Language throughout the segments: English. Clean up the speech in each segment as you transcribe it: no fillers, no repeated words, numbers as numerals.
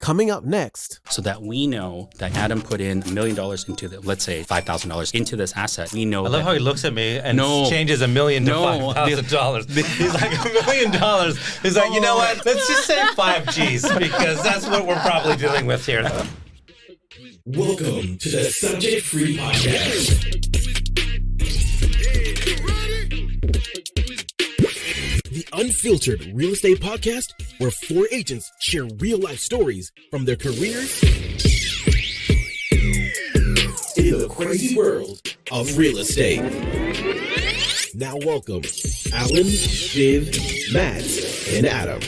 Coming up next. So that we know that Adam put in $1 million into let's say $5,000 into this asset. We know. I love how he looks at me and changes $1 million to $5,000. He's like $1 million. He's like, you know what? Let's just say 5 G's because that's what we're probably dealing with here. Welcome to the Subject Free Podcast. The unfiltered real estate podcast where 4 agents share real life stories from their careers in the crazy world of real estate. Now welcome Alan, Viv, Matt, and Adam.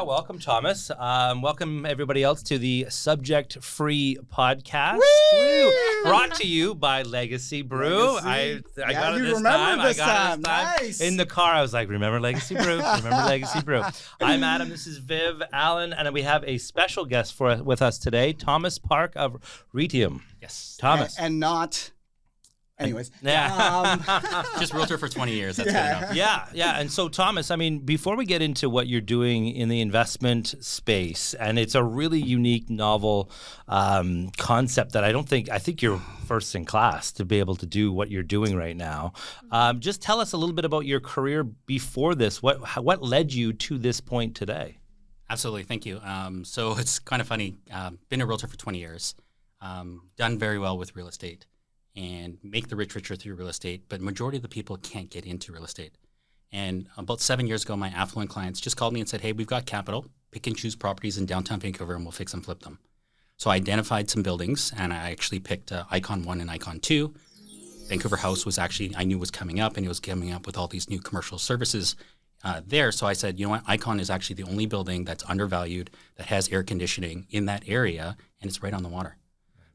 Welcome, Thomas. Welcome, everybody else, to the Subject Free Podcast. Woo! Brought to you by Legacy Brew. I got it this time. I got it this time. Nice. In the car, I was like, remember Legacy Brew? Remember Legacy Brew. I'm Adam. This is Viv, Alan, and we have a special guest with us today, Thomas Park of Reitium. Yes. Thomas. And not... Anyways, just realtor for 20 years. That's good enough. Yeah. And so, Thomas, I mean, before we get into what you're doing in the investment space, and it's a really unique, novel concept that I think you're first in class to be able to do what you're doing right now. Just tell us a little bit about your career before this. What led you to this point today? Absolutely. Thank you. So it's kind of funny. Been a realtor for 20 years. Done very well with real estate. And make the rich richer through real estate, but majority of the people can't get into real estate. And about 7 years ago, my affluent clients just called me and said, hey, we've got capital, pick and choose properties in downtown Vancouver and we'll fix and flip them. So I identified some buildings and I actually picked Icon 1 and Icon 2. Vancouver House was actually, I knew was coming up and it was coming up with all these new commercial services there. So I said, you know what, Icon is actually the only building that's undervalued, that has air conditioning in that area, and it's right on the water.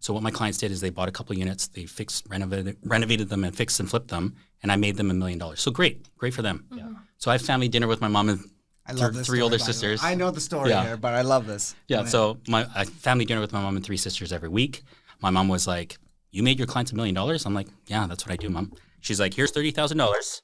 So what my clients did is they bought a couple of units, they renovated them and fixed and flipped them, and I made them $1 million. So great for them. Yeah. So I have family dinner with my mom and three older sisters. I know the story here, but I love this. Yeah, so I family dinner with my mom and 3 sisters every week. My mom was like, you made your clients $1 million? I'm like, yeah, that's what I do, Mom. She's like, here's $30,000.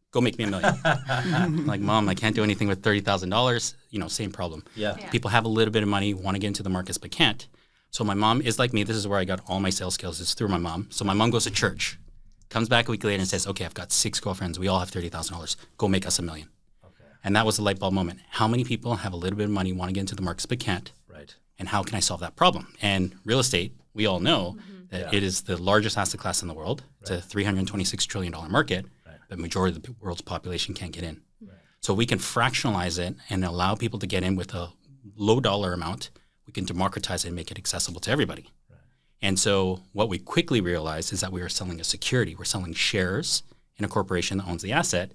Go make me $1 million. I'm like, Mom, I can't do anything with $30,000. Same problem. Yeah. People have a little bit of money, want to get into the markets, but can't. So my mom is like me. This is where I got all my sales skills, is through my mom. So my mom goes to church, comes back a week later and says, okay, I've got 6 girlfriends. We all have $30,000. Go make us $1 million. Okay. And that was the light bulb moment. How many people have a little bit of money, want to get into the markets, but can't? Right. And how can I solve that problem? And real estate, we all know that it is the largest asset class in the world. Right. It's a $326 trillion market, but majority of the world's population can't get in. Right. So we can fractionalize it and allow people to get in with a low dollar amount. We can democratize it and make it accessible to everybody. Right. And so what we quickly realized is that we were selling a security. We're selling shares in a corporation that owns the asset.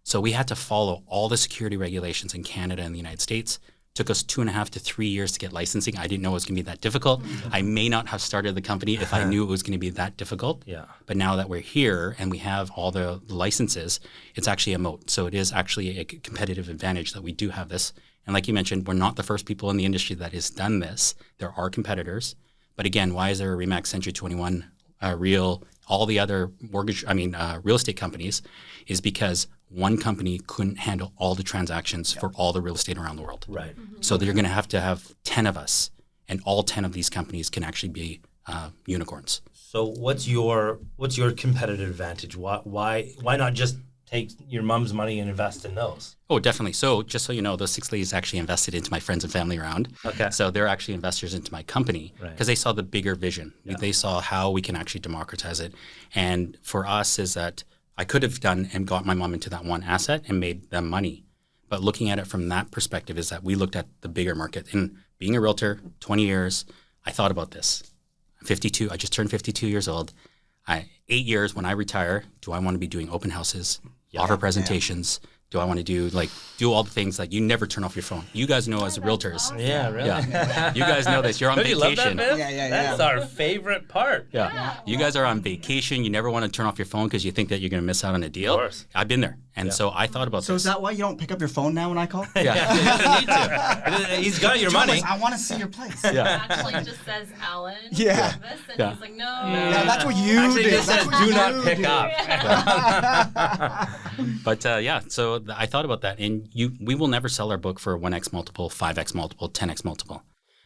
So we had to follow all the security regulations in Canada and the United States. Took us 2.5 to 3 years to get licensing. I didn't know it was going to be that difficult. I may not have started the company if I knew it was going to be that difficult. Yeah. But now that we're here and we have all the licenses, it's actually a moat. So it is actually a competitive advantage that we do have this. And like you mentioned, we're not the first people in the industry that has done this. There are competitors. But again, why is there a RE/MAX, Century 21, Real, all the other real estate companies? Is because one company couldn't handle all the transactions for all the real estate around the world. Right. So they're going to have 10 of us, and all 10 of these companies can actually be unicorns. So what's your competitive advantage? Why not just take your mom's money and invest in those? Oh, definitely. So just so you know, those 6 ladies actually invested into my friends and family round. Okay. So they're actually investors into my company because they saw the bigger vision. Yeah. They saw how we can actually democratize it. And for us is that I could have done and got my mom into that one asset and made them money. But looking at it from that perspective is that we looked at the bigger market. And being a realtor, 20 years, I thought about this. I'm 52. I just turned 52 years old. 8 years when I retire, do I want to be doing open houses, offer presentations? Do I want to do all the things like you never turn off your phone? You guys know as realtors. Yeah, really. Yeah. You guys know this. You're on vacation. You love that, yeah. That's our favorite part. Yeah. You guys are on vacation. You never want to turn off your phone because you think that you're going to miss out on a deal. Of course. I've been there. And so I thought about this. So is that why you don't pick up your phone now when I call? Yeah. He doesn't need to. He's got your money. I want to see your place. Yeah. Actually just says Alan. Yeah. And he's like, no. Yeah, that's what you Actually, do. it just says do not pick up. But so I thought about that. And we will never sell our book for a 1x multiple, 5x multiple, 10x multiple.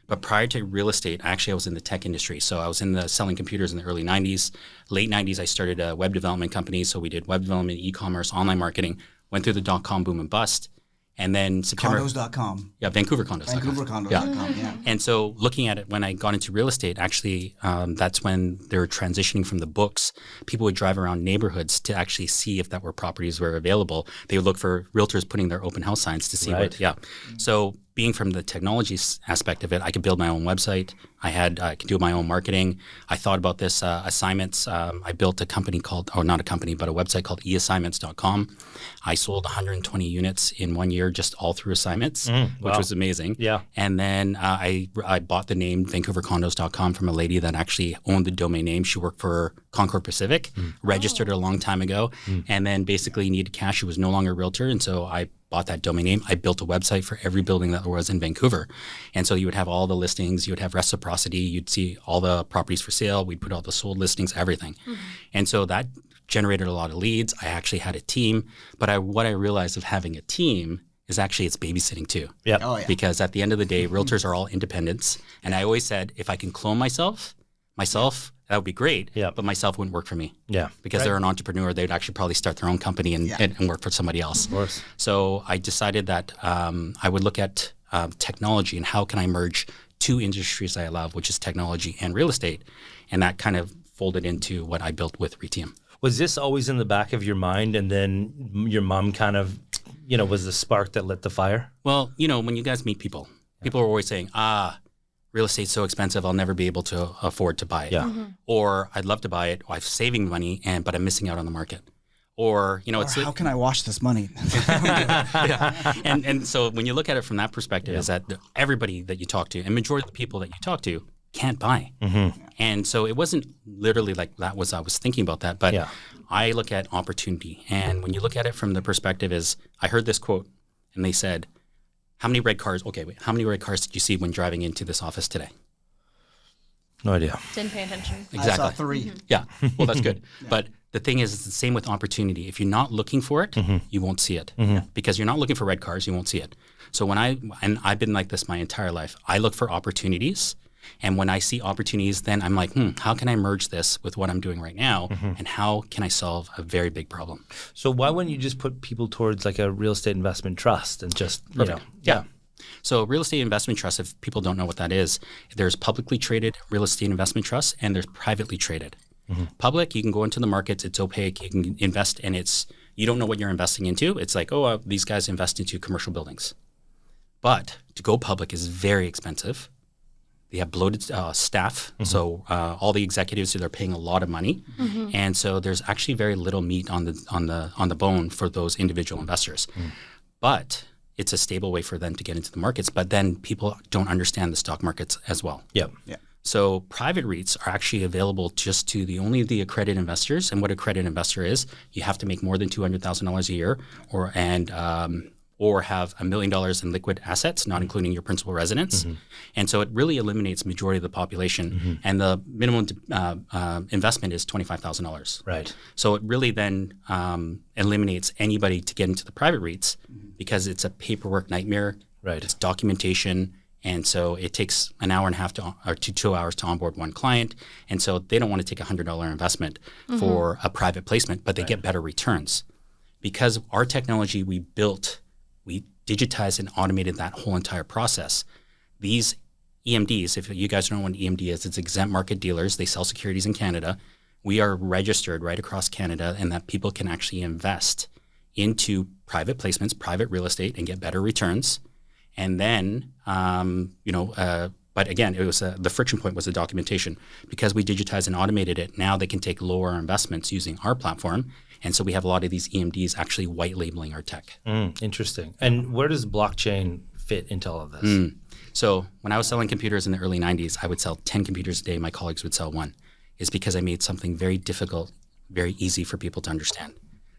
But prior to real estate, actually I was in the tech industry. So I was in the selling computers in the early 90s. Late 90s, I started a web development company. So we did web development, e-commerce, online marketing, went through the dot-com boom and bust. And then September... Condos.com. Yeah, VancouverCondos.com. VancouverCondos.com, yeah. And so looking at it, when I got into real estate, actually, that's when they were transitioning from the books. People would drive around neighborhoods to actually see if that were properties were available. They would look for realtors putting their open house signs to see So being from the technology aspect of it, I could build my own website. I could do my own marketing. I thought about this assignments. I built a company not a company, but a website called eassignments.com. I sold 120 units in 1 year just all through assignments, which was amazing. Yeah. And then I bought the name VancouverCondos.com from a lady that actually owned the domain name. She worked for Concord Pacific, registered it a long time ago, and then basically needed cash. She was no longer a realtor, and so I bought that domain name. I built a website for every building that there was in Vancouver. And so you would have all the listings, you would have reciprocity, you'd see all the properties for sale, we'd put all the sold listings, everything. And so that generated a lot of leads. I actually had a team, but what I realized of having a team is actually it's babysitting too. Yeah. Oh, yeah. Because at the end of the day, realtors are all independents. And I always said, if I can clone myself, that would be great, but myself wouldn't work for me. Yeah. Because they're an entrepreneur, they'd actually probably start their own company and work for somebody else. Of course. So I decided that I would look at technology and how can I merge two industries I love, which is technology and real estate. And that kind of folded into what I built with Reitium. Was this always in the back of your mind, and then your mom kind of, was the spark that lit the fire? Well, when you guys meet people are always saying, real estate's so expensive, I'll never be able to afford to buy it. Yeah. Or I'd love to buy it, or I'm saving money, but I'm missing out on the market. Or, it's how can I wash this money? And so when you look at it from that perspective, is that everybody that you talk to, and majority of the people that you talk to, can't buy. And so it wasn't literally like I was thinking about that, but I look at opportunity. And when you look at it from the perspective is, I heard this quote, and they said, how many red cars did you see when driving into this office today? No idea. Didn't pay attention. Exactly. I saw 3. Yeah. Well, that's good. But the thing is, it's the same with opportunity. If you're not looking for it, you won't see it. Because you're not looking for red cars, you won't see it. So I've been like this my entire life. I look for opportunities. And when I see opportunities, then I'm like, how can I merge this with what I'm doing right now? And how can I solve a very big problem? So why wouldn't you just put people towards like a real estate investment trust and just, Yeah. So real estate investment trust, if people don't know what that is, there's publicly traded real estate investment trusts and there's privately traded. Public, you can go into the markets, it's opaque, you can invest, and you don't know what you're investing into. It's like, these guys invest into commercial buildings. But to go public is very expensive. They have bloated staff, so all the executives, they're paying a lot of money, and so there's actually very little meat on the bone for those individual investors. But it's a stable way for them to get into the markets. But then people don't understand the stock markets as well. Yeah. So private REITs are actually available just to only the accredited investors. And what accredited investor is, you have to make more than $200,000 a year, or have $1 million in liquid assets, not including your principal residence. And so it really eliminates majority of the population. And the minimum investment is $25,000. Right. So it really then eliminates anybody to get into the private REITs because it's a paperwork nightmare. Right. It's documentation. And so it takes an hour and a half to 2 hours to onboard one client. And so they don't want to take $100 investment for a private placement, but they get better returns. Because our technology we digitized and automated that whole entire process. These EMDs, if you guys don't know what an EMD is, it's exempt market dealers. They sell securities in Canada. We are registered right across Canada, and that people can actually invest into private placements, private real estate, and get better returns. And then, but again, it was the friction point was the documentation. Because we digitized and automated it, now they can take lower investments using our platform. And so we have a lot of these EMDs actually white labeling our tech. Interesting. And where does blockchain fit into all of this? So when I was selling computers in the early 90s, I would sell 10 computers a day. My colleagues would sell one. It's because I made something very difficult, very easy for people to understand.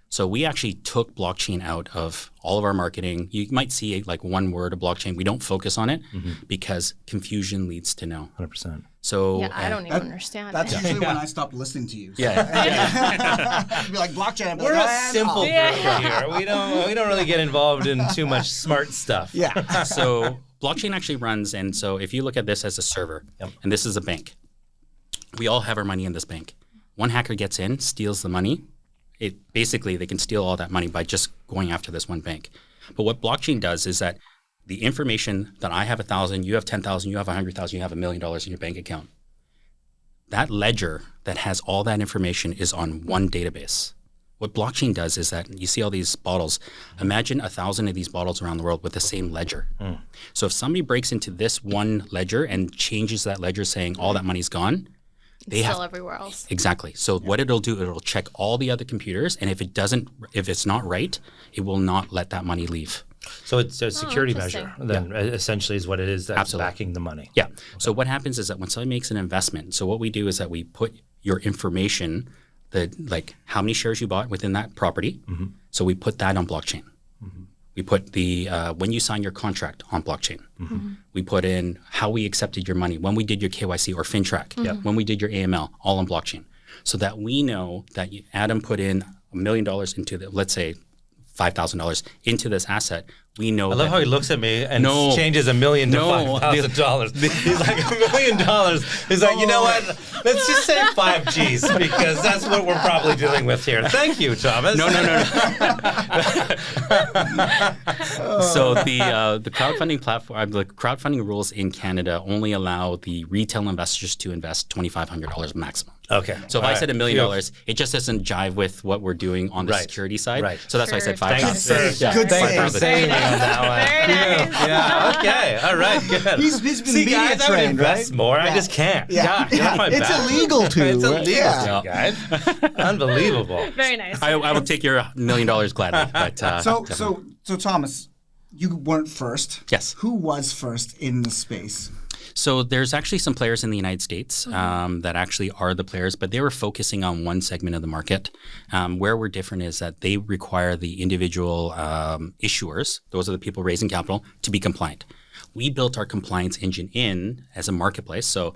So we actually took blockchain out of all of our marketing. You might see like one word of blockchain. We don't focus on it because confusion leads to no. 100%. So Yeah, I don't even understand. That's usually when I stopped listening to you. So. yeah. Be like blockchain. I'd be We're like, a simple group here. We don't really get involved in too much smart stuff. Yeah. So blockchain actually runs, and so if you look at this as a server, and this is a bank, we all have our money in this bank. One hacker gets in, steals the money. Basically, they can steal all that money by just going after this one bank. But what blockchain does is that the information that I have 1,000, you have 10,000, you have 100,000, you have $1 million in your bank account, that ledger that has all that information is on one database. What blockchain does is that you see all these bottles. Imagine 1,000 of these bottles around the world with the same ledger. So if somebody breaks into this one ledger and changes that ledger saying all that money's gone, It's still everywhere else. Exactly. So what it'll do, it'll check all the other computers, and if it's not right, it will not let that money leave. So it's a security measure, then essentially is what it is that's Absolutely. backing the money. Yeah. Okay. So what happens is that when somebody makes an investment, so what we do is that we put your information, like how many shares you bought within that property. So we put that on blockchain. We put the when you sign your contract on blockchain. We put in how we accepted your money, when we did your KYC or FinTrack, when we did your AML, all on blockchain, so that we know that Adam put in $1 million into let's say $5,000 into this asset. We know. I love how he looks at me and changes $1 million to $5,000. He's like $1 million. He's like, you know what? Let's just say 5 G's because that's what we're probably dealing with here. Thank you, Thomas. No. So the crowdfunding platform, the crowdfunding rules in Canada only allow the retail investors to invest $2,500 maximum. Okay. So if I said $1 million, it just doesn't jive with what we're doing on the security side. Right. So that's why I said Thanks $5,000. Good Thanks for saying on that one. Very nice. Yeah. Okay. All right. Good. He's been See, media guys, I would trained, invest right? more. I just can't. Yeah. Get off my It's back. illegal to. It's illegal, Yeah. guys. Unbelievable. Very nice. I will take your $1 million gladly. But So Thomas, you weren't first. Yes. Who was first in the space? So there's actually some players in the United States that actually are the players, but they were focusing on one segment of the market. Where we're different is that they require the individual issuers, those are the people raising capital, to be compliant. We built our compliance engine in as a marketplace. So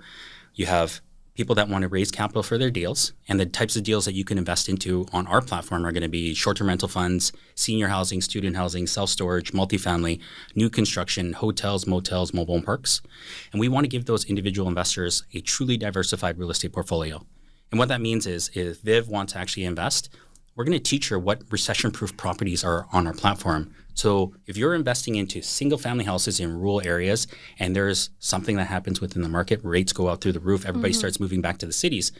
you have people that want to raise capital for their deals, and the types of deals that you can invest into on our platform are going to be short-term rental funds, senior housing, student housing, self-storage, multifamily, new construction, hotels, motels, mobile home parks. And we want to give those individual investors a truly diversified real estate portfolio. And what that means is if Viv wants to actually invest, we're going to teach her what recession-proof properties are on our platform. So if you're investing into single-family houses in rural areas and there's something that happens within the market, rates go out through the roof, everybody starts moving back to the cities,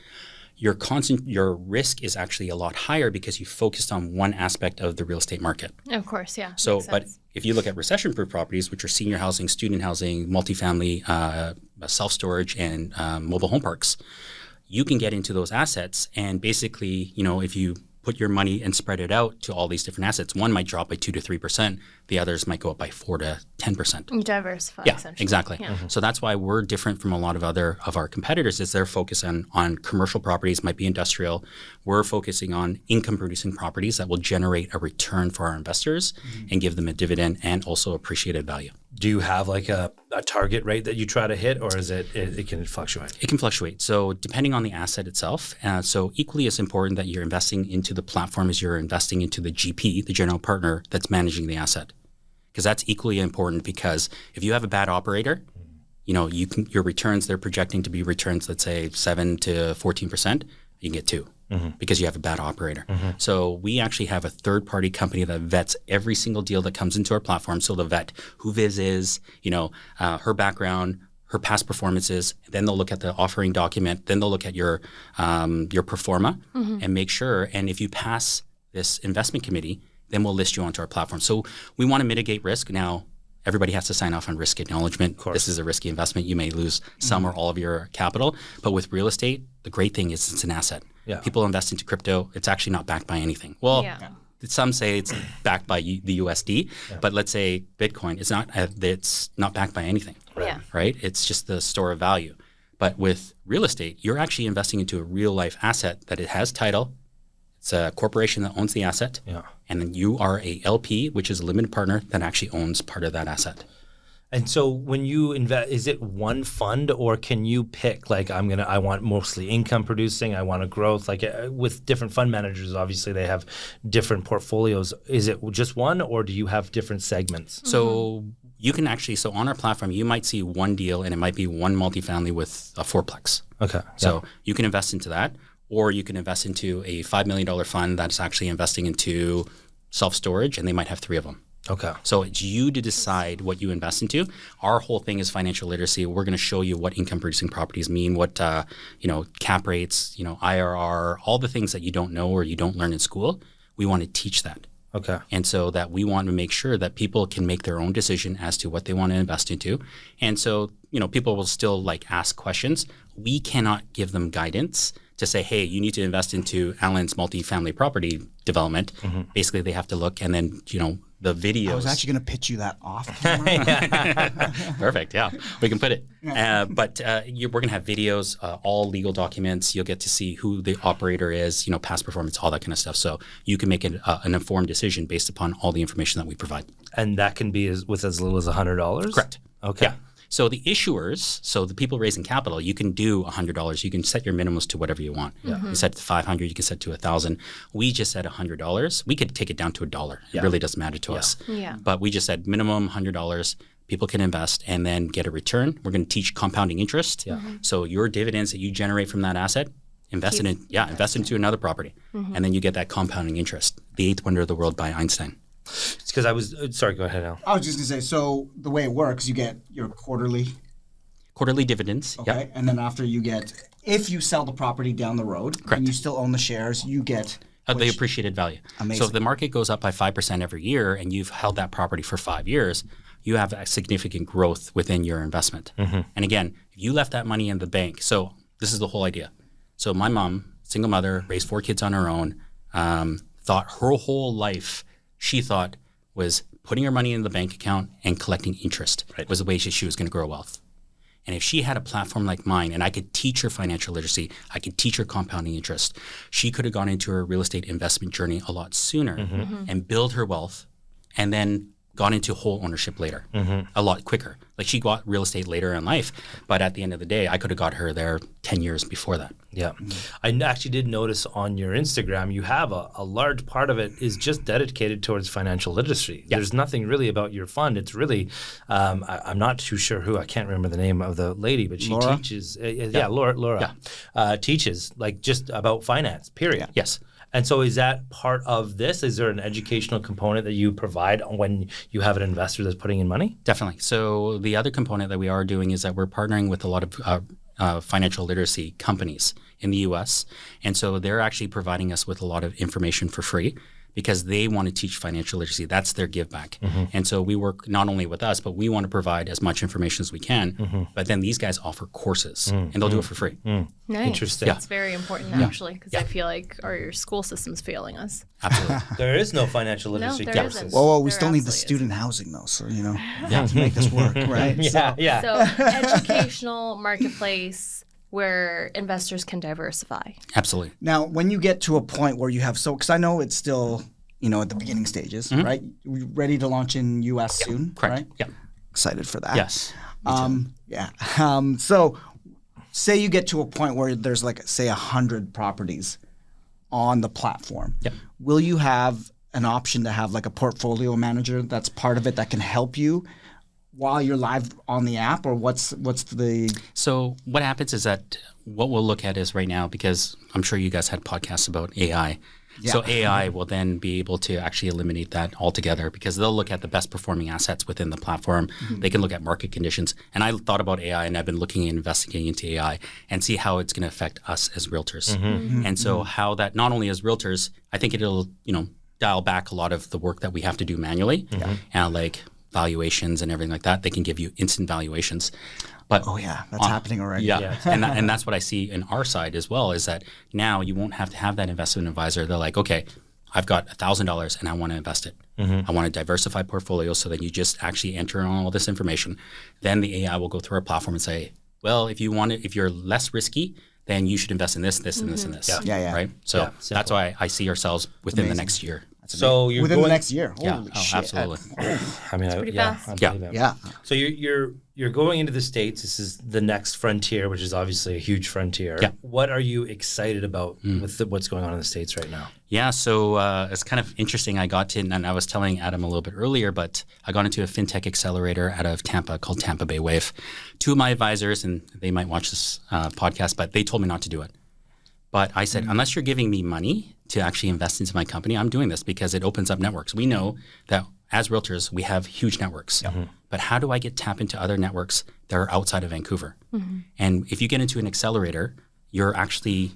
your risk is actually a lot higher because you focused on one aspect of the real estate market. Of course, yeah. So, Makes but sense. if you look at recession-proof properties, which are senior housing, student housing, multifamily, self-storage, and mobile home parks, you can get into those assets and basically, if you put your money and spread it out to all these different assets, one might drop by 2 to 3%, the others might go up by 4 to 10%. You diversify, Yeah, essentially. exactly. Yeah. So that's why we're different from a lot of other of our competitors is they're focused on commercial properties, might be industrial. We're focusing on income producing properties that will generate a return for our investors and give them a dividend and also appreciated value. Do you have like a target rate that you try to hit, or is it can fluctuate? It can fluctuate. So depending on the asset itself. So equally as important that you're investing into the platform as you're investing into the GP, the general partner that's managing the asset. Because that's equally important because if you have a bad operator, your returns, they're projecting to be returns, let's say 7 to 14%, you can get 2 because you have a bad operator. So we actually have a third-party company that vets every single deal that comes into our platform. So they'll vet who Viz is, her background, her past performances. Then they'll look at the offering document. Then they'll look at your pro forma and make sure. And if you pass this investment committee, then we'll list you onto our platform. So we want to mitigate risk. Now, everybody has to sign off on risk acknowledgement. This is a risky investment. You may lose some or all of your capital. But with real estate, the great thing is it's an asset. Yeah. People invest into crypto. It's actually not backed by anything. Well, some say it's backed by the USD, but let's say Bitcoin is not. It's not backed by anything. Right? It's just the store of value. But with real estate, you're actually investing into a real life asset that it has title. It's a corporation that owns the asset, and then you are a LP, which is a limited partner that actually owns part of that asset. And so when you invest, is it one fund, or can you pick like I want mostly income producing, I want a growth? Like with different fund managers, obviously they have different portfolios. Is it just one, or do you have different segments? So you can actually, on our platform, you might see one deal and it might be one multifamily with a fourplex. Okay. So you can invest into that. Or you can invest into a $5 million fund that's actually investing into self-storage, and they might have 3 of them. Okay. So it's you to decide what you invest into. Our whole thing is financial literacy. We're going to show you what income-producing properties mean, what cap rates, IRR, all the things that you don't know or you don't learn in school. We want to teach that. Okay. And so that we want to make sure that people can make their own decision as to what they want to invest into. And so, people will still ask questions. We cannot give them guidance to say, hey, you need to invest into Alan's multifamily property development. Basically, they have to look and then, the videos. I was actually going to pitch you that off camera. Perfect. Yeah, we can put it. But we're going to have videos, all legal documents. You'll get to see who the operator is, past performance, all that kind of stuff. So you can make an informed decision based upon all the information that we provide. And that can be with as little as $100? Correct. Okay. Yeah. So the issuers, the people raising capital, you can do $100. You can set your minimums to whatever you want. You set it to $500. You can set it to $1,000. We just said $100. We could take it down to $1. It really doesn't matter to us. Yeah. But we just said minimum $100. People can invest and then get a return. We're going to teach compounding interest. So your dividends that you generate from that asset, invest into another property, and then you get that compounding interest. The eighth wonder of the world by Einstein. It's because sorry, go ahead, Al. I was just going to say, so the way it works, you get your quarterly dividends. Okay. And then after if you sell the property down the road and you still own the shares, you get the appreciated value. Amazing. So if the market goes up by 5% every year and you've held that property for 5 years, you have a significant growth within your investment. And again, if you left that money in the bank, so this is the whole idea. So my mom, single mother, raised 4 kids on her own, thought her whole life she thought was putting her money in the bank account and collecting interest was the way she was going to grow wealth. And if she had a platform like mine and I could teach her financial literacy, I could teach her compounding interest, she could have gone into her real estate investment journey a lot sooner and build her wealth and then gone into whole ownership later, a lot quicker. Like she got real estate later in life, but at the end of the day, I could have got her there 10 years before that. Yeah. I actually did notice on your Instagram, you have a large part of it is just dedicated towards financial literacy. Yeah. There's nothing really about your fund. It's really, I'm not too sure who, I can't remember the name of the lady, but she teaches, Laura teaches just about finance, period. Yeah. Yes. And so is that part of this? Is there an educational component that you provide when you have an investor that's putting in money? Definitely. So the other component that we are doing is that we're partnering with a lot of financial literacy companies in the U.S. And so they're actually providing us with a lot of information for free because they want to teach financial literacy. That's their give back. And so we work not only with us, but we want to provide as much information as we can. But then these guys offer courses and they'll do it for free. Nice. Interesting. That's very important, actually, because I feel like our school system's failing us. Absolutely. There is no financial literacy there courses. isn't. Well, we There still need the absolutely student housing though, so to make this work, right? Yeah. So educational marketplace where investors can diversify. Absolutely. Now, when you get to a point where you have because I know it's still at the beginning stages, right? We're ready to launch in U.S. soon, Correct. right? Yeah. Excited for that. Yes. So, say you get to a point where there's say 100 properties on the platform. Yep. Will you have an option to have a portfolio manager that's part of it that can help you while you're live on the app, or what's the? So what happens is that what we'll look at is right now, because I'm sure you guys had podcasts about AI. Yeah. So AI will then be able to actually eliminate that altogether, because they'll look at the best performing assets within the platform. They can look at market conditions. And I thought about AI, and I've been looking and investigating into AI and see how it's going to affect us as realtors. And so how that not only as realtors, I think it'll dial back a lot of the work that we have to do manually, and valuations and everything like that. They can give you instant valuations. But that's happening already. Yeah, and that's what I see in our side as well, is that now you won't have to have that investment advisor. They're like, okay, I've got $1,000 and I want to invest it. I want to diversify portfolios, so that you just actually enter on all this information. Then the AI will go through our platform and say, well, if you're less risky, then you should invest in this, this, and this, and this. Yeah. Right? So that's why I see ourselves within the next year. So you're within the next year. Yeah, Holy shit. absolutely. I mean, pretty fast. I believe it. Yeah. So you're going into the States. This is the next frontier, which is obviously a huge frontier. Yeah. What are you excited about with what's going on in the States right now? Yeah, so it's kind of interesting. I got to, and I was telling Adam a little bit earlier, but I got into a fintech accelerator out of Tampa called Tampa Bay Wave. Two of my advisors, and they might watch this podcast, but they told me not to do it. But I said, unless you're giving me money to actually invest into my company, I'm doing this because it opens up networks. We know that as realtors, we have huge networks. But how do I tap into other networks that are outside of Vancouver? And if you get into an accelerator, you're actually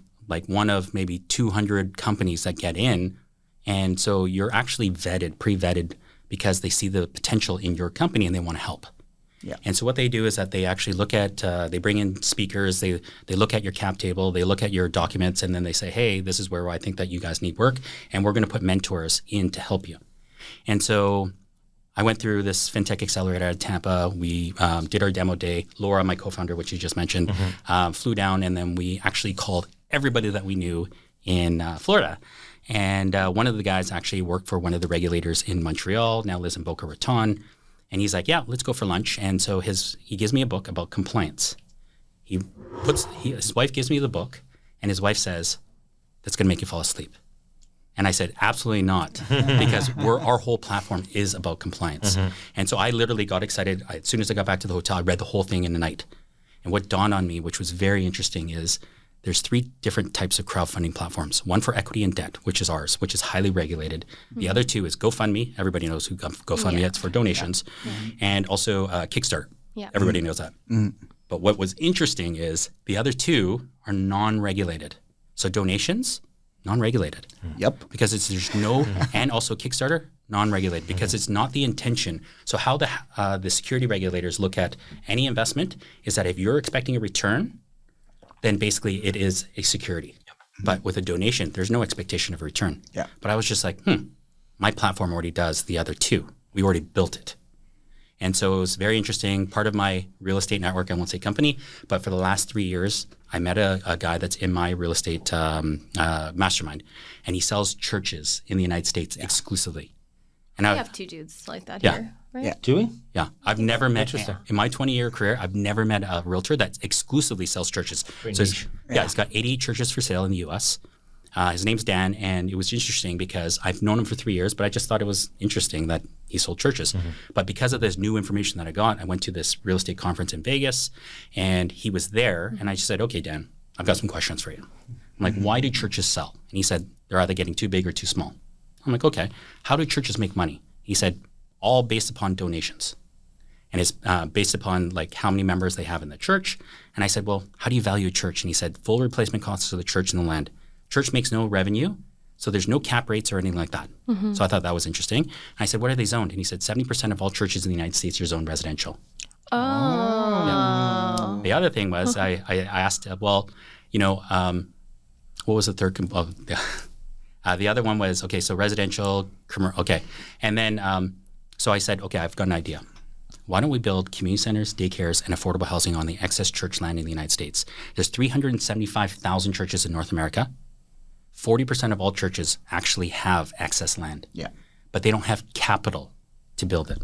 one of maybe 200 companies that get in. And so you're actually pre-vetted, because they see the potential in your company and they want to help. Yeah. And so what they do is that they actually look at, they bring in speakers, they look at your cap table, they look at your documents, and then they say, hey, this is where I think that you guys need work, and we're going to put mentors in to help you. And so I went through this fintech accelerator at Tampa. We did our demo day. Laura, my co-founder, which you just mentioned, flew down, and then we actually called everybody that we knew in Florida. And one of the guys actually worked for one of the regulators in Montreal, now lives in Boca Raton. And he's like, yeah, let's go for lunch. And so he gives me a book about compliance. His wife gives me the book, and his wife says, that's going to make you fall asleep. And I said, absolutely not, because our whole platform is about compliance. And so I literally got excited. As soon as I got back to the hotel, I read the whole thing in a night. And what dawned on me, which was very interesting, is there's 3 different types of crowdfunding platforms. One for equity and debt, which is ours, which is highly regulated. The other 2 is GoFundMe. Everybody knows who GoFundMe is. It's for donations. And also Kickstarter. Everybody knows that. But what was interesting is the other 2 are non-regulated. So donations, non-regulated. Yep. Because there's no, and also Kickstarter, non-regulated, because it's not the intention. So how the security regulators look at any investment is that if you're expecting a return, then basically it is a security. But with a donation, there's no expectation of a return. Yeah. But I was just like, my platform already does the other 2. We already built it. And so it was very interesting. Part of my real estate network, I won't say company, but for the last 3 years, I met a guy that's in my real estate mastermind, and he sells churches in the United States exclusively. And we have 2 dudes like that here, right? Yeah. Do we? Yeah, I've never met, in my 20-year career, I've never met a realtor that exclusively sells churches. So he's got 88 churches for sale in the U.S. His name's Dan, and it was interesting because I've known him for 3 years, but I just thought it was interesting that he sold churches. But because of this new information that I got, I went to this real estate conference in Vegas, and he was there, and I just said, okay, Dan, I've got some questions for you. I'm like, why do churches sell? And he said, they're either getting too big or too small. I'm like, okay, how do churches make money? He said, all based upon donations. And it's based upon how many members they have in the church. And I said, well, how do you value a church? And he said, full replacement costs of the church and the land. Church makes no revenue, So there's no cap rates or anything like that. So I thought that was interesting. And I said, what are they zoned? And he said 70% of all churches in the United States are zoned residential. Oh. The other thing was I asked, what was the third? The other one was, okay, so residential, commercial, okay. And then, so I said, okay, I've got an idea. Why don't we build community centers, daycares, and affordable housing on the excess church land in the United States? There's 375,000 churches in North America. 40% of all churches actually have excess land. Yeah. But they don't have capital to build it,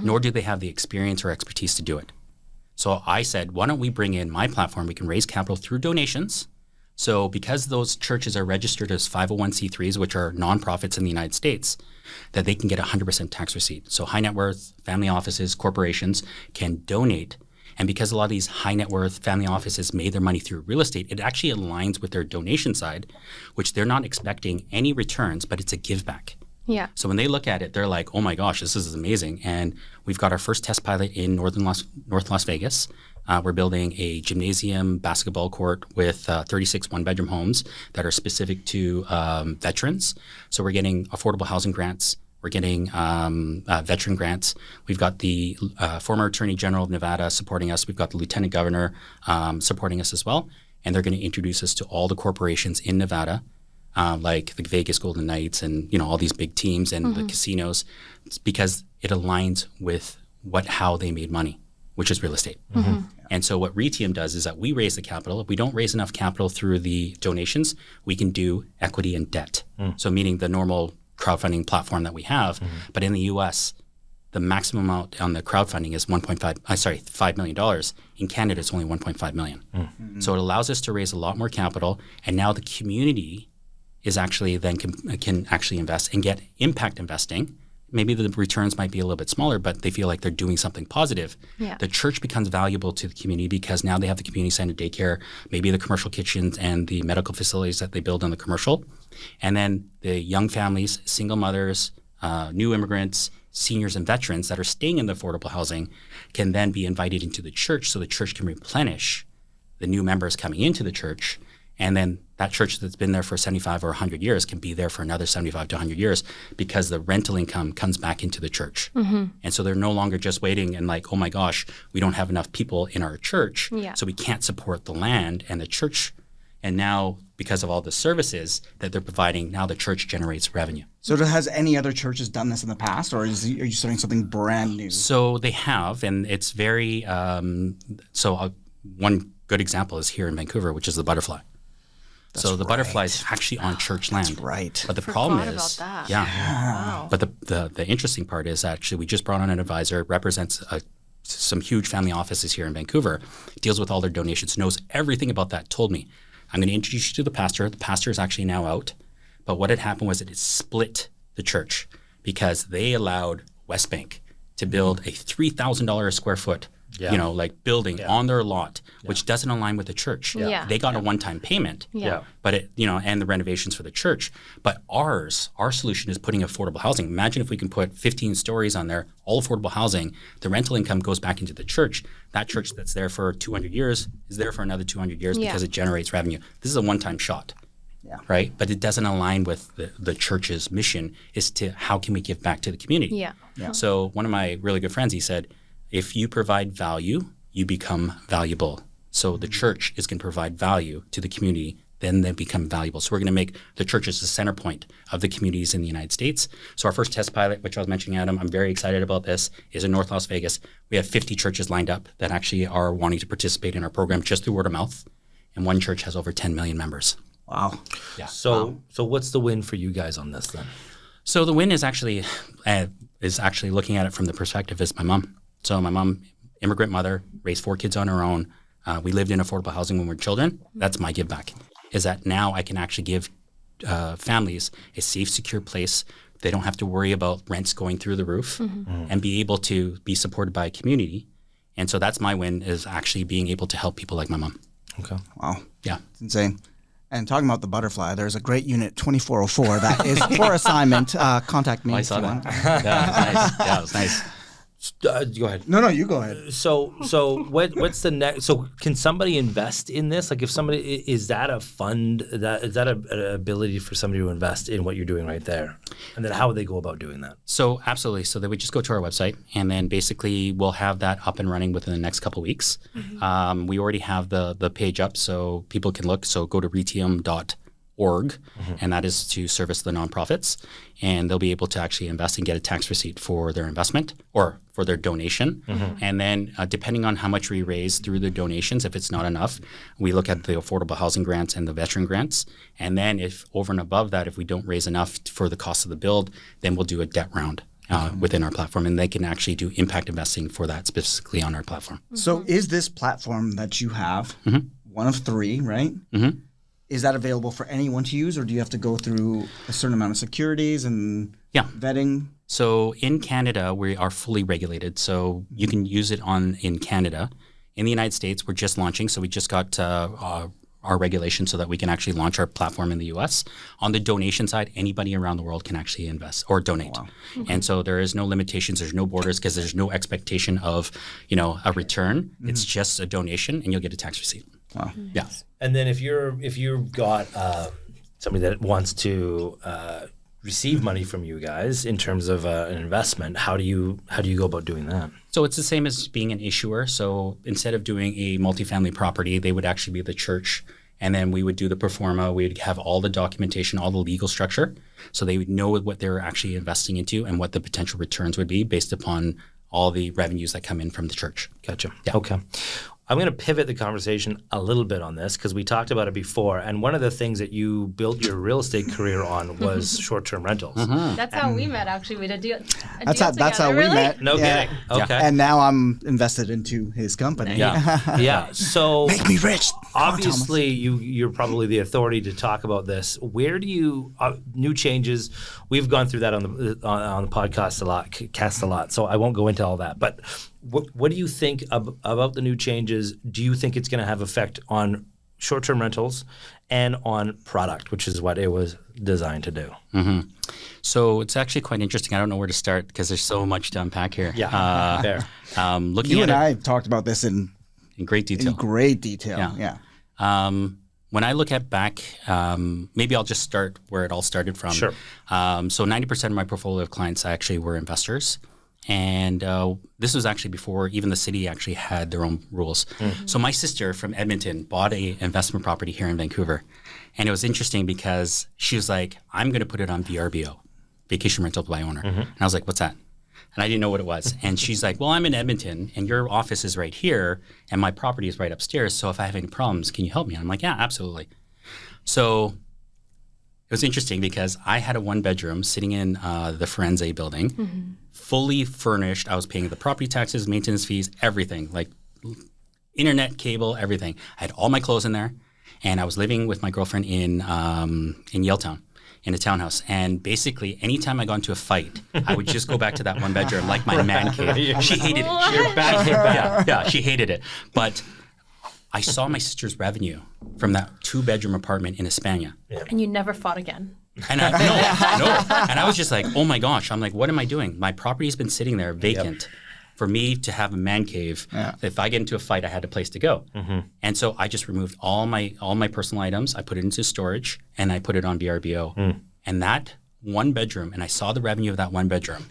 nor do they have the experience or expertise to do it. So I said, why don't we bring in my platform? We can raise capital through donations. So because those churches are registered as 501c3s, which are nonprofits in the United States, that they can get 100% tax receipt. So high net worth, family offices, corporations can donate. And because a lot of these high net worth family offices made their money through real estate, it actually aligns with their donation side, which they're not expecting any returns, but it's a give back. Yeah. So when they look at it, they're like, oh my gosh, this is amazing. And we've got our first test pilot in North Las Vegas. We're building a gymnasium basketball court with 36 one-bedroom homes that are specific to veterans. So we're getting affordable housing grants. We're getting veteran grants. We've got the former Attorney General of Nevada supporting us. We've got the Lieutenant Governor supporting us as well. And they're going to introduce us to all the corporations in Nevada, like the Vegas Golden Knights and all these big teams and the casinos, because it aligns with how they made money, which is real estate. And so what Reitium does is that we raise the capital. If we don't raise enough capital through the donations, we can do equity and debt. So meaning the normal crowdfunding platform that we have. But in the US, the maximum amount on the crowdfunding is $5 million. In Canada, it's only 1.5 million. So it allows us to raise a lot more capital. And now the community is actually then can actually invest and get impact investing. Maybe the returns might be a little bit smaller, but they feel like they're doing something positive. Yeah. The church becomes valuable to the community because now they have the community center daycare, maybe the commercial kitchens and the medical facilities that they build on the commercial. And then the young families, single mothers, new immigrants, seniors and veterans that are staying in the affordable housing can then be invited into the church so the church can replenish the new members coming into the church. And then that church that's been there for 75 or 100 years can be there for another 75 to 100 years because the rental income comes back into the church. And so they're no longer just waiting and like, oh my gosh, we don't have enough people in our church, so we can't support the land and the church. And now, because of all the services that they're providing, now the church generates revenue. So has any other churches done this in the past, or are you starting something brand new? So they have, and it's very, one good example is here in Vancouver, which is the Butterfly. So the Butterfly is actually on church land. That's right. But the problem is, about that. Wow. But the interesting part is actually we just brought on an advisor, represents some huge family offices here in Vancouver, deals with all their donations, knows everything about that, told me, I'm going to introduce you to the pastor. The pastor is actually now out. But what had happened was it split the church because they allowed West Bank to build a $3,000 a square foot building on their lot, which doesn't align with the church. They got a one-time payment, but it, and the renovations for the church. But our solution is putting affordable housing. Imagine if we can put 15 stories on there, all affordable housing, the rental income goes back into the church. That church that's there for 200 years is there for another 200 years because it generates revenue. This is a one-time shot. Right? But it doesn't align with the church's mission is to how can we give back to the community? So one of my really good friends, he said, if you provide value, you become valuable. So the church is going to provide value to the community, then they become valuable. So we're going to make the church as the center point of the communities in the United States. So our first test pilot, which I was mentioning, Adam, I'm very excited about this, is in North Las Vegas. We have 50 churches lined up that actually are wanting to participate in our program just through word of mouth. And one church has over 10 million members. Wow. Yeah. So what's the win for you guys on this then? So the win is actually looking at it from the perspective is my mom. So my mom, immigrant mother, raised 4 kids on her own. We lived in affordable housing when we were children. That's my give back, is that now I can actually give families a safe, secure place. They don't have to worry about rents going through the roof and be able to be supported by a community. And so that's my win, is actually being able to help people like my mom. Okay. Wow. Yeah. It's insane. And talking about the Butterfly, there's a great unit 2404 that is for assignment. Contact me. I saw that. Yeah, it was nice. Yeah, it was nice. Go ahead. No, you go ahead. So what's the next? So can somebody invest in this? Like if somebody is that a fund? Is that an ability for somebody to invest in what you're doing right there? And then how would they go about doing that? So absolutely. So they would just go to our website, and then basically we'll have that up and running within the next couple of weeks. We already have the page up, so people can look. So go to reitium.org, and that is to service the nonprofits, and they'll be able to actually invest and get a tax receipt for their investment or for their donation. And then depending on how much we raise through the donations, if it's not enough, we look at the affordable housing grants and the veteran grants. And then if over and above that, if we don't raise enough for the cost of the build, then we'll do a debt round within our platform, and they can actually do impact investing for that specifically on our platform. So is this platform that you have one of 3, right? Is that available for anyone to use, or do you have to go through a certain amount of securities and vetting? So in Canada, we are fully regulated, so you can use it in Canada. In the United States, we're just launching, so we just got our regulation so that we can actually launch our platform in the U.S. On the donation side, anybody around the world can actually invest or donate. And so there is no limitations, there's no borders, because there's no expectation of, a return. It's just a donation, and you'll get a tax receipt. Wow. Yeah. And then if you've got somebody that wants to receive money from you guys in terms of an investment, how do you go about doing that? So it's the same as being an issuer. So instead of doing a multifamily property, they would actually be the church, and then we would do the pro forma. We'd have all the documentation, all the legal structure, so they would know what they're actually investing into and what the potential returns would be based upon all the revenues that come in from the church. Gotcha. Yeah. Okay. I'm going to pivot the conversation a little bit on this because we talked about it before. And one of the things that you built your real estate career on was short-term rentals. That's how we met, actually. We did That's how we met. No kidding. Okay. And now I'm invested into his company. Yeah. So Make me rich. obviously you're probably the authority to talk about this. Where do you new changes? We've gone through that on the podcast a lot. So I won't go into all that. But what do you think about the new changes? Do you think it's going to have effect on short-term rentals and on product, which is what it was designed to do? So it's actually quite interesting. I don't know where to start because there's so much to unpack here. Yeah, fair. Looking You at and it I talked about this in great detail. great detail. Yeah. When I look at back, maybe I'll just start where it all started from. Sure. So 90% of my portfolio of clients actually were investors. And this was actually before even the city actually had their own rules. So my sister from Edmonton bought an investment property here in Vancouver. And it was interesting because she was like, I'm going to put it on VRBO, Vacation Rental by Owner. And I was like, what's that? And I didn't know what it was. And she's like, well, I'm in Edmonton and your office is right here and my property is right upstairs. So if I have any problems, can you help me? And I'm like, yeah, absolutely. So it was interesting because I had a 1-bedroom sitting in the Firenze building, fully furnished. I was paying the property taxes, maintenance fees, everything, like internet, cable, everything. I had all my clothes in there, and I was living with my girlfriend in Yaletown in a townhouse. And basically, anytime I got into a fight, I would just go back to that 1-bedroom, like my man cave. She hated it. You're back. Yeah, she hated it. But I saw my sister's revenue from that 2-bedroom apartment in España. And you never fought again. And no. And I was just like, oh my gosh. I'm like, what am I doing? My property's been sitting there vacant for me to have a man cave. If I get into a fight, I had a place to go. And so I just removed all my personal items. I put it into storage and I put it on VRBO. And that 1-bedroom, and I saw the revenue of that 1-bedroom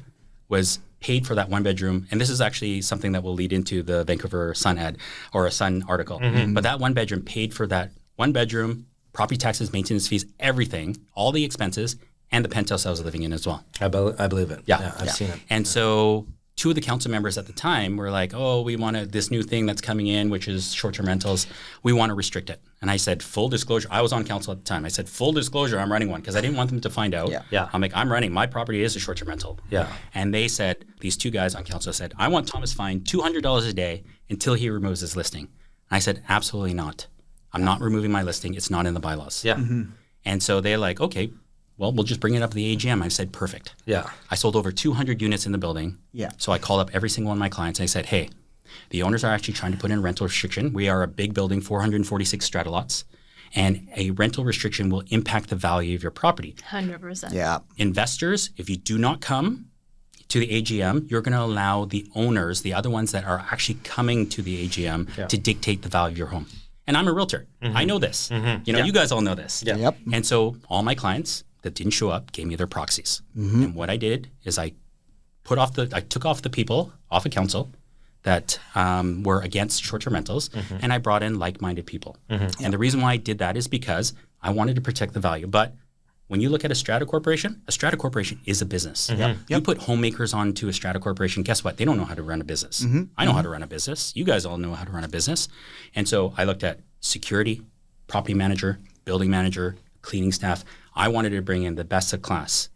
was paid for that 1-bedroom. And this is actually something that will lead into the Vancouver Sun ad or a Sun article. But that 1-bedroom paid for that 1-bedroom, property taxes, maintenance fees, everything, all the expenses, and the penthouse I was living in as well. I believe it. Yeah, I've seen it. And so 2 of the council members at the time were like, oh, we want this new thing that's coming in, which is short-term rentals. We want to restrict it. And I said, full disclosure. I was on council at the time. I said, full disclosure, I'm running one because I didn't want them to find out. I'm like, I'm running. My property is a short-term rental. And they said, these 2 guys on council said, I want Thomas fined $200 a day until he removes his listing. And I said, absolutely not. I'm not removing my listing. It's not in the bylaws. And so they're like, okay, well, we'll just bring it up to the AGM. I said, perfect. I sold over 200 units in the building. So I called up every single one of my clients. And I said, hey, the owners are actually trying to put in a rental restriction. We are a big building, 446 strata lots. And a rental restriction will impact the value of your property. 100%. Investors, if you do not come, to the AGM, you're going to allow the owners, the other ones that are actually coming to the AGM to dictate the value of your home. And I'm a realtor. I know this. You guys all know this. Yep. And so all my clients that didn't show up gave me their proxies. And what I did is I took off the people off of council that were against short-term rentals, and I brought in like-minded people. And the reason why I did that is because I wanted to protect the value. But when you look at a strata corporation is a business. You put homemakers onto a strata corporation, guess what? They don't know how to run a business. I know how to run a business. You guys all know how to run a business. And so I looked at security, property manager, building manager, cleaning staff. I wanted to bring in the best of class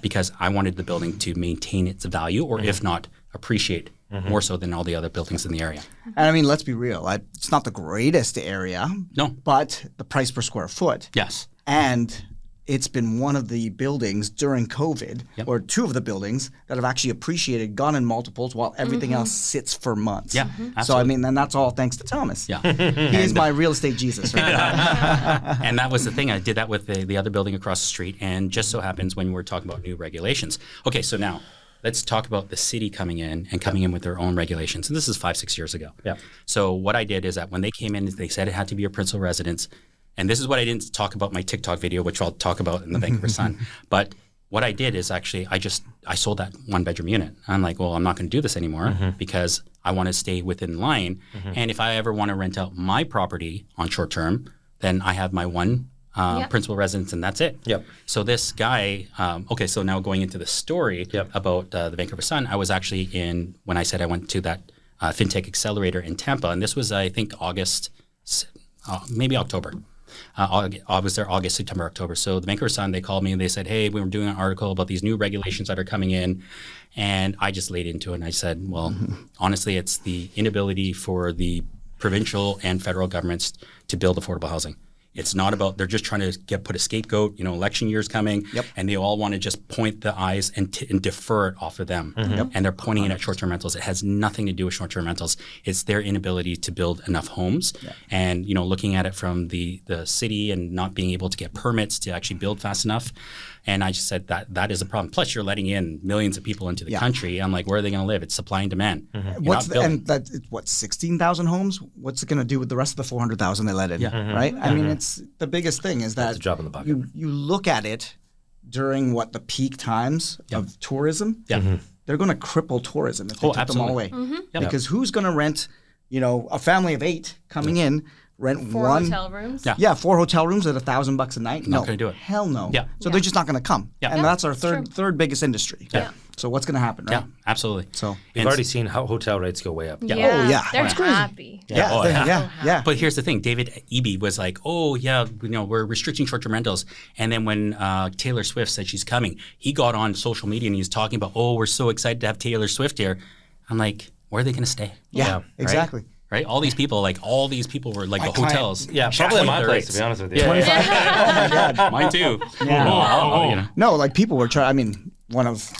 because I wanted the building to maintain its value, or if not, appreciate more so than all the other buildings in the area. And I mean, let's be real. It's not the greatest area. No. But the price per square foot. Yes. And it's been one of the buildings during COVID, or two of the buildings that have actually appreciated, gone in multiples, while everything else sits for months. Yeah, So, I mean, and that's all thanks to Thomas. Yeah. He is my real estate Jesus right now. And that was the thing. I did that with the other building across the street. And just so happens when we're talking about new regulations. Okay, so now let's talk about the city coming in with their own regulations. And this is 5-6 years ago. Yeah. So what I did is that when they came in, they said it had to be a principal residence. And this is what I didn't talk about my TikTok video, which I'll talk about in the Vancouver Sun. But what I did is actually I sold that 1-bedroom unit. I'm like, well, I'm not going to do this anymore because I want to stay within line. And if I ever want to rent out my property on short term, then I have my one principal residence, and that's it. So this guy, so now going into the story about the Vancouver Sun, I was actually when I said I went to that FinTech Accelerator in Tampa, and this was, I think, August, maybe October. I was there August, September, October. So the Vancouver Sun, they called me and they said, hey, we were doing an article about these new regulations that are coming in. And I just laid into it and I said, well, honestly, it's the inability for the provincial and federal governments to build affordable housing. It's not about, they're just trying to put a scapegoat, election year's coming, and they all want to just point the eyes and defer it off of them. And they're pointing it at short-term rentals. It has nothing to do with short-term rentals. It's their inability to build enough homes. And, looking at it from the city and not being able to get permits to actually build fast enough. And I just said that is a problem. Plus, you're letting in millions of people into the country. I'm like, where are they going to live? It's supply and demand. And that's 16,000 homes? What's it going to do with the rest of the 400,000 they let in? Right? I mean, it's the biggest thing is that a drop in the bucket. You look at it during the peak times of tourism. They're going to cripple tourism if they took them all away. Because who's going to rent, a family of 8 coming in, rent 4 hotel rooms? 4 hotel rooms at $1,000 a night? Not going to do it. Hell no. So they're just not going to come. And that's our third biggest industry. So what's going to happen, right? Yeah, absolutely. So we've already seen how hotel rates go way up. They're That's crazy. happy. Yeah. But here's the thing. David Eby was like, oh, yeah, we're restricting short-term rentals. And then when Taylor Swift said she's coming, he got on social media and he was talking about, oh, we're so excited to have Taylor Swift here. I'm like, where are they going to stay? Yeah, exactly. Right? All these people were like the hotels. Yeah, probably at my place, to be honest with you. 25. Oh my God. Mine too. No, like people were trying. I mean, one of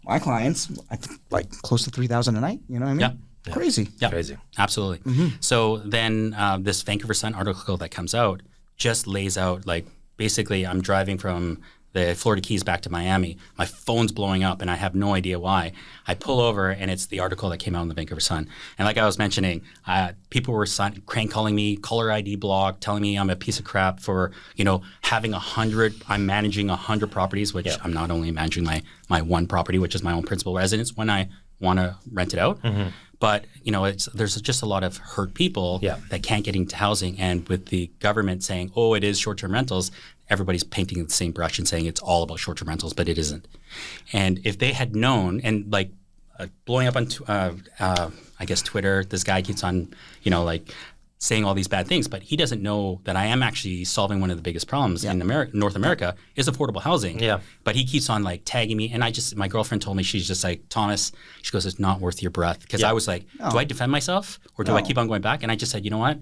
my clients, I think, like close to 3,000 a night. You know what I mean? Crazy. Yeah, crazy. Absolutely. So then this Vancouver Sun article that comes out just lays out, like, basically I'm driving from the Florida Keys back to Miami. My phone's blowing up and I have no idea why. I pull over and it's the article that came out in the Vancouver Sun. And like I was mentioning, people were crank calling me, caller ID block, telling me I'm a piece of crap for, having I'm managing 100 properties, which I'm not only managing my one property, which is my own principal residence when I want to rent it out. But, there's just a lot of hurt people that can't get into housing. And with the government saying, oh, it is short-term rentals, everybody's painting the same brush and saying it's all about short-term rentals, but it isn't. And if they had known, and blowing up on, I guess, Twitter, this guy keeps on, saying all these bad things, but he doesn't know that I am actually solving one of the biggest problems in North America is affordable housing. But he keeps on tagging me, and my girlfriend told me, she's just like, Thomas, she goes, it's not worth your breath. Because I was like, do I defend myself or do I keep on going back? And I just said, you know what?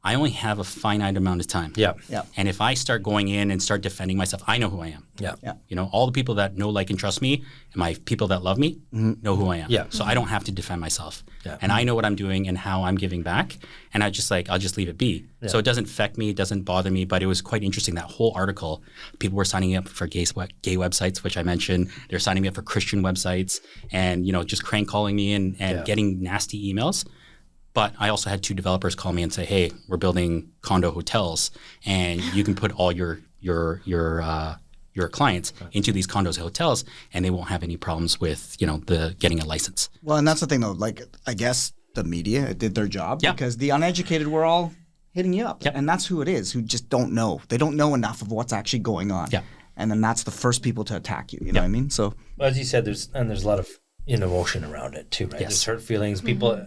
I only have a finite amount of time. Yeah. And if I start going in and start defending myself, I know who I am. Yeah. You know, all the people that know, like, and trust me, and my people that love me know who I am. Yeah. So I don't have to defend myself. Yeah. And I know what I'm doing and how I'm giving back. And I'll just leave it be. Yeah. So it doesn't affect me, it doesn't bother me, but it was quite interesting. That whole article, people were signing up for gay websites, which I mentioned. They're signing me up for Christian websites and, you know, just crank calling me and getting nasty emails. But I also had 2 developers call me and say, hey, we're building condo hotels and you can put all your clients into these condos, hotels, and they won't have any problems with, you know, the getting a license. Well, and that's the thing though, like, I guess the media did their job because the uneducated were all hitting you up. And that's who it is, who just don't know. They don't know enough of what's actually going on. And then that's the first people to attack you, you know what I mean? So, well, as you said, there's a lot of emotion around it too, right? Yes. There's hurt feelings. People,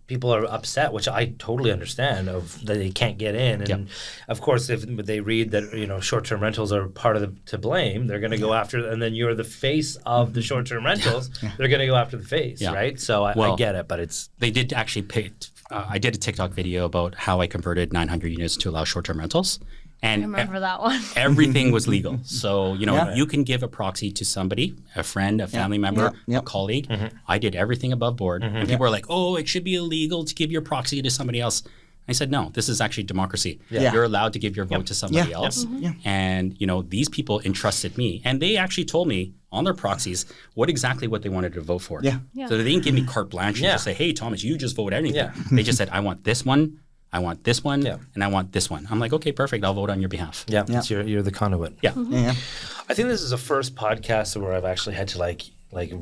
people are upset, which I totally understand, of that they can't get in. And of course, if they read that, short-term rentals are part of to blame, they're going to go after, and then you're the face of the short-term rentals, they're going to go after the face, right? So I get it, but it's... They did actually pay... I did a TikTok video about how I converted 900 units to allow short-term rentals. And I remember that one. Everything was legal. So, you can give a proxy to somebody, a friend, a family member, a colleague. I did everything above board. And people were like, oh, it should be illegal to give your proxy to somebody else. I said, no, this is actually democracy. You're allowed to give your vote to somebody else. And, these people entrusted me. And they actually told me on their proxies what they wanted to vote for. So they didn't give me carte blanche and just say, hey, Thomas, you just vote anything. They just said, I want this one. I want this one, and I want this one. I'm like, okay, perfect. I'll vote on your behalf. Yeah. You're the conduit. Yeah. I think this is the first podcast where I've actually had to like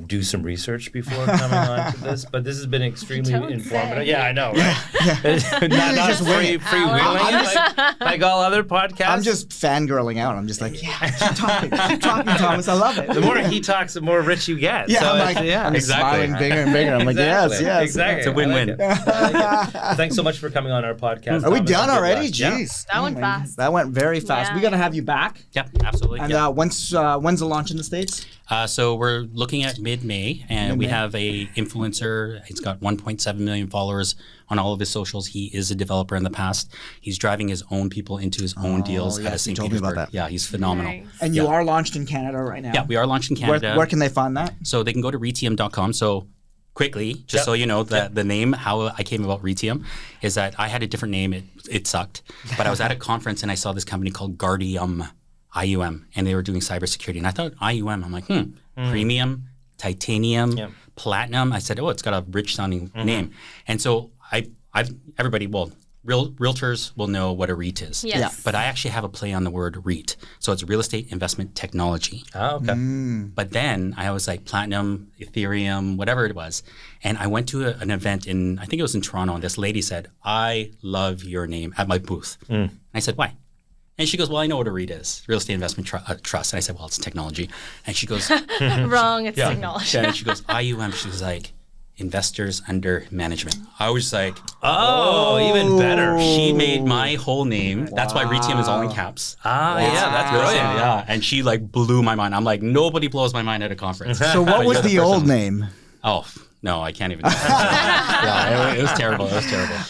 do some research before coming on to this, but this has been extremely informative. Yeah, I know, right? not just freewheeling like all other podcasts. I'm just fangirling out. I'm just like, keep talking, Thomas. I love it. The more he talks, the more rich you get. Yeah, so I'm like, I'm smiling bigger and bigger. I'm like, yes. Exactly. It's a win-win. Than's so much for coming on our podcast. Are we done already? Jeez. That went fast. That went very fast. We got to have you back. Yep, absolutely. And when's the launch in the States? So we're looking at mid-May, and we have a influencer. He's got 1.7 million followers on all of his socials. He is a developer in the past. He's driving his own people into his own deals out of St. told me Petersburg. about that. Yeah, he's phenomenal. Nice. And you are launched in Canada right now. Yeah, we are launched in Canada. Where can they find that? So they can go to Reitium.com. So quickly, just so you know, the name, how I came about Reitium, is that I had a different name. It sucked. But I was at a conference and I saw this company called Guardium, IUM, and they were doing cybersecurity. And I thought IUM, I'm like, premium, titanium, platinum. I said, it's got a rich sounding name. And so realtors will know what a REIT is. Yes. Yeah. But I actually have a play on the word REIT. So it's real estate investment technology. Oh, okay. But then I was like platinum, Ethereum, whatever it was. And I went to an event I think it was in Toronto, and this lady said, I love your name at my booth. And I said, why? And she goes, well, I know what a REIT is, real estate investment trust. And I said, well, it's technology. And she goes, wrong, it's technology. And she goes, IUM. She was like, investors under management. I was like, even better. She made my whole name. Wow. That's why Reitium is all in caps. Yeah, that's brilliant. Yeah, and she like blew my mind. I'm like, nobody blows my mind at a conference. So what was the old name? Oh, no, I can't even. It was terrible.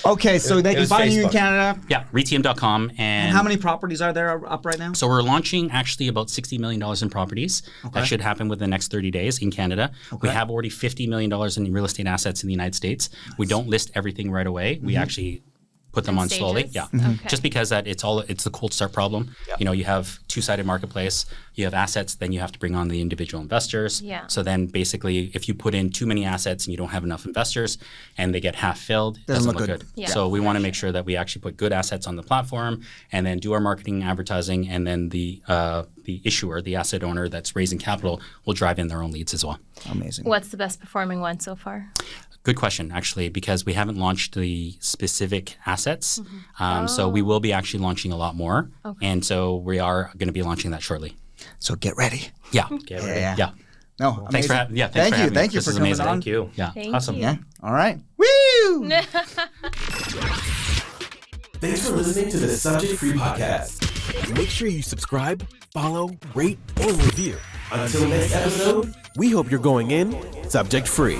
Okay, so they can find you in Canada. Yeah, Reitium.com. And how many properties are there up right now? So we're launching actually about $60 million in properties. That should happen within the next 30 days in Canada. We have already $50 million in real estate assets in the United States. Nice. We don't list everything right away. We actually put them on slowly. Yeah. Just because it's the cold start problem. Yep. You have two-sided marketplace, you have assets, then you have to bring on the individual investors. Yeah. So then basically if you put in too many assets and you don't have enough investors and they get half filled, it doesn't look good. Yeah. So we want to make sure that we actually put good assets on the platform and then do our marketing, advertising, and then the issuer, the asset owner that's raising capital will drive in their own leads as well. Amazing. What's the best performing one so far? Good question, actually, because we haven't launched the specific assets. So we will be actually launching a lot more. Okay. And so we are going to be launching that shortly. So get ready. Yeah. Get ready. Yeah. No, amazing. Thanks for having me. Thank you for coming on. Thank you. Yeah. Awesome. You. Yeah. All right. Woo! Thanks for listening to the Subject Free Podcast. Make sure you subscribe, follow, rate, and review. Until next episode, we hope you're going in subject free.